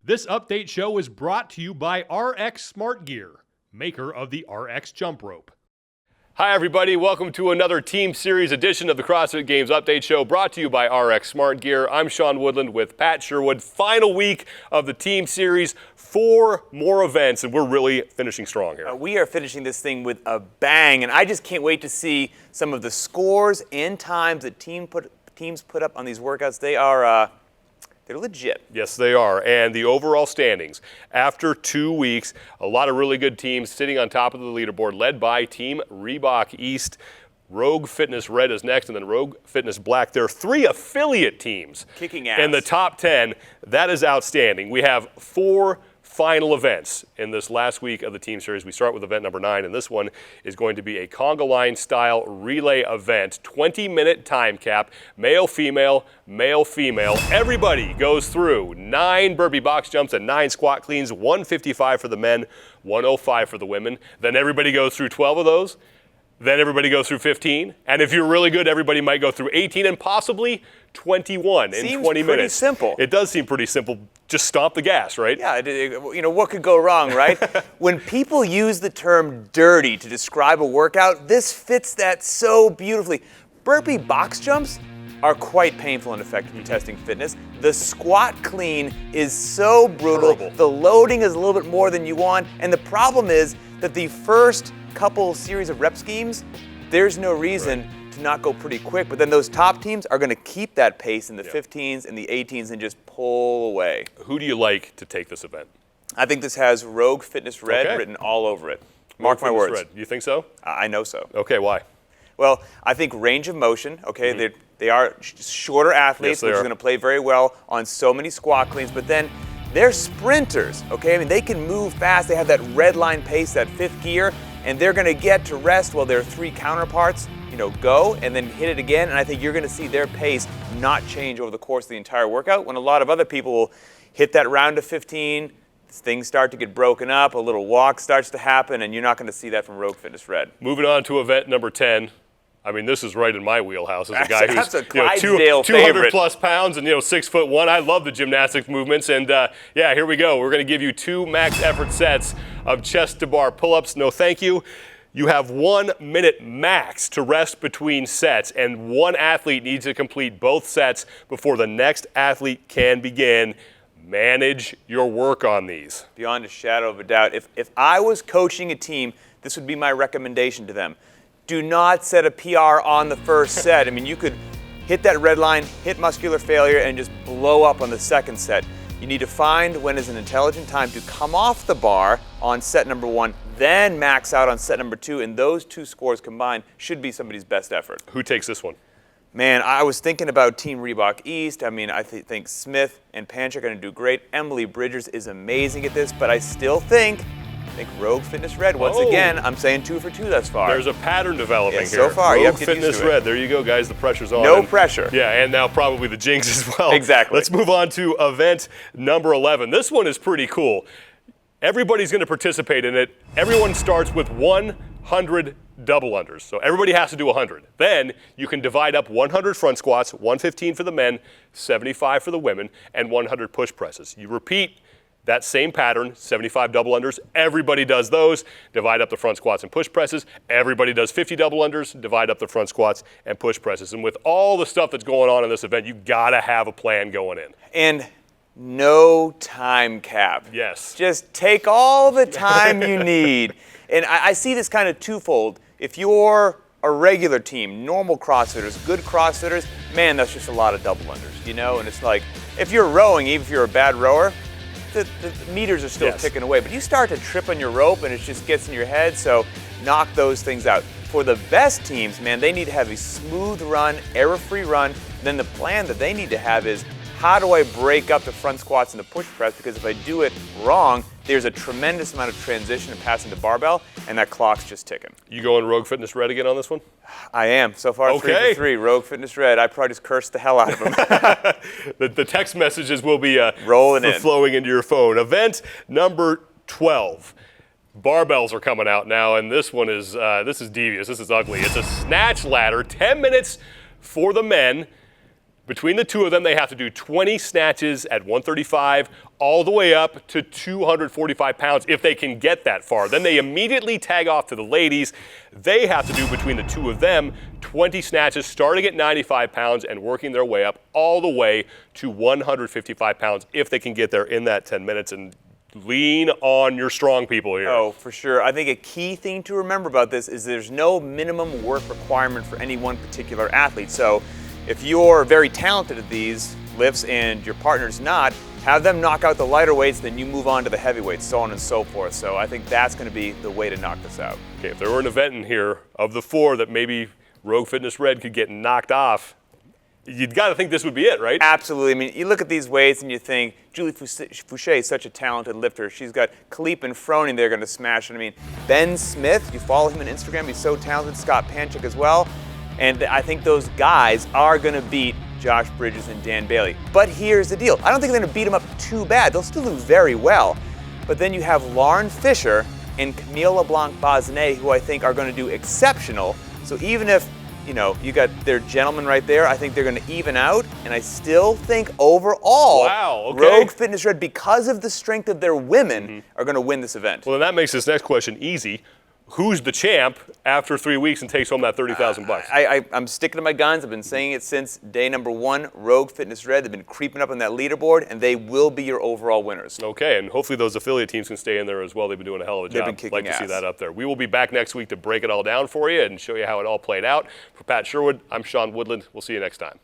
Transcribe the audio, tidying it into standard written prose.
This update show is brought to you by RX Smart Gear, maker of the RX Jump Rope. Hi everybody, welcome to another Team Series edition of the CrossFit Games Update Show brought to you by RX Smart Gear. I'm Sean Woodland with Pat Sherwood. Final week of the Team Series, 4 more events, and we're really finishing strong here. We are finishing this thing with a bang, and I just can't wait to see some of the scores and times that teams put up on these workouts. They're legit. Yes, they are. And the overall standings, after 2 weeks, a lot of really good teams sitting on top of the leaderboard, led by Team REEBOK East. Rogue Fitness Red is next, and then Rogue Fitness Black. There are 3 affiliate teams kicking ass in the top 10. That is outstanding. We have 4 final events in this last week of the Team Series. We start with event number 9, and this one is going to be a conga line style relay event, 20-minute time cap, male, female, male, female. Everybody goes through 9 burpee box jumps and 9 squat cleans, 155 for the men, 105 for the women. Then everybody goes through 12 of those. Then everybody goes through 15. And if you're really good, everybody might go through 18 and possibly 21 in 20 minutes. Seems pretty simple. It does seem pretty simple. Just stomp the gas, right? Yeah, what could go wrong, right? When people use the term dirty to describe a workout, this fits that so beautifully. Burpee box jumps are quite painful and effective in testing fitness. The squat clean is so brutal. Horrible. The loading is a little bit more than you want. And the problem is that the first couple series of rep schemes, there's no reason to not go pretty quick. But then those top teams are going to keep that pace in the 15s and the 18s and just pull away. Who do you like to take this event? I think this has Rogue Fitness Red written all over it. Mark my words. Red. You think so? I know so. Okay, why? Well, I think range of motion, they are shorter athletes, which is going to play very well on so many squat cleans, but then they're sprinters, okay? I mean, they can move fast. They have that red line pace, that 5th gear, and they're going to get to rest while their 3 counterparts, go and then hit it again. And I think you're going to see their pace not change over the course of the entire workout, when a lot of other people will hit that round of 15, things start to get broken up, a little walk starts to happen, and you're not going to see that from Rogue Fitness Red. Moving on to event number 10. I mean, this is right in my wheelhouse as a guy who's a 200 plus pounds and 6'1". I love the gymnastics movements, and here we go. We're going to give you 2 max effort sets of chest to bar pull-ups. No, thank you. You have 1 minute max to rest between sets, and one athlete needs to complete both sets before the next athlete can begin. Manage your work on these. Beyond a shadow of a doubt. If I was coaching a team, this would be my recommendation to them. Do not set a PR on the first set. I mean, you could hit that red line, hit muscular failure, and just blow up on the second set. You need to find when is an intelligent time to come off the bar on set number 1, then max out on set number 2, and those 2 scores combined should be somebody's best effort. Who takes this one? Man, I was thinking about Team REEBOK East. I mean, I think Smith and Panch are going to do great. Emily Bridgers is amazing at this, but I still think Rogue Fitness Red. Once again, I'm saying 2 for 2 thus far. There's a pattern developing here. So far, Rogue Fitness Red. There you go, guys. The pressure's on. No pressure. Yeah, and now probably the jinx as well. Exactly. Let's move on to event number 11. This one is pretty cool. Everybody's going to participate in it. Everyone starts with 100 double unders. So everybody has to do 100. Then you can divide up 100 front squats, 115 for the men, 75 for the women, and 100 push presses. You repeat that same pattern, 75 double unders. Everybody does those. Divide up the front squats and push presses. Everybody does 50 double unders. Divide up the front squats and push presses. And with all the stuff that's going on in this event, you gotta have a plan going in. And no time cap. Yes. Just take all the time you need. And I see this kind of twofold. If you're a regular team, normal CrossFitters, good CrossFitters, man, that's just a lot of double unders, And it's like, if you're rowing, even if you're a bad rower, the meters are still ticking away. But you start to trip on your rope and it just gets in your head, so knock those things out. For the best teams, man, they need to have a smooth run, error-free run. Then the plan that they need to have is, how do I break up the front squats and the push press? Because if I do it wrong, there's a tremendous amount of transition and passing to barbell, and that clock's just ticking. You going Rogue Fitness Red again on this one? I am. So far, 3 for 3. Rogue Fitness Red. I probably just cursed the hell out of them. the text messages will be flowing into your phone. Event number 12. Barbells are coming out now, and this one is devious. This is ugly. It's a snatch ladder, 10 minutes for the men. Between the two of them, they have to do 20 snatches at 135 all the way up to 245 pounds if they can get that far. Then they immediately tag off to the ladies. They have to do, between the two of them, 20 snatches starting at 95 pounds and working their way up all the way to 155 pounds if they can get there in that 10 minutes. And lean on your strong people here. Oh, for sure. I think a key thing to remember about this is there's no minimum work requirement for any one particular athlete. So if you're very talented at these lifts and your partner's not, have them knock out the lighter weights, then you move on to the heavyweights, so on and so forth. So I think that's going to be the way to knock this out. Okay, if there were an event in here of the four that maybe Rogue Fitness Red could get knocked off, you'd got to think this would be it, right? Absolutely. I mean, you look at these weights and you think, Julie Fouché is such a talented lifter. She's got Khalip and Froning they're going to smash it. I mean, Ben Smith, you follow him on Instagram, he's so talented. Scott Panchik as well. And I think those guys are going to beat Josh Bridges and Dan Bailey. But here's the deal. I don't think they're going to beat them up too bad. They'll still do very well. But then you have Lauren Fisher and Camille LeBlanc-Bazinet, who I think are going to do exceptional. So even if, you got their gentlemen right there, I think they're going to even out. And I still think overall, wow, okay. Rogue Fitness Red, because of the strength of their women, are going to win this event. Well, then that makes this next question easy. Who's the champ after 3 weeks and takes home that $30,000? I'm sticking to my guns. I've been saying it since day number one. Rogue Fitness Red, they've been creeping up on that leaderboard, and they will be your overall winners. Okay, and hopefully those affiliate teams can stay in there as well. They've been doing a hell of a job. They've been kicking I'd like to see ass. that up there. We will be back next week to break it all down for you and show you how it all played out. For Pat Sherwood, I'm Sean Woodland. We'll see you next time.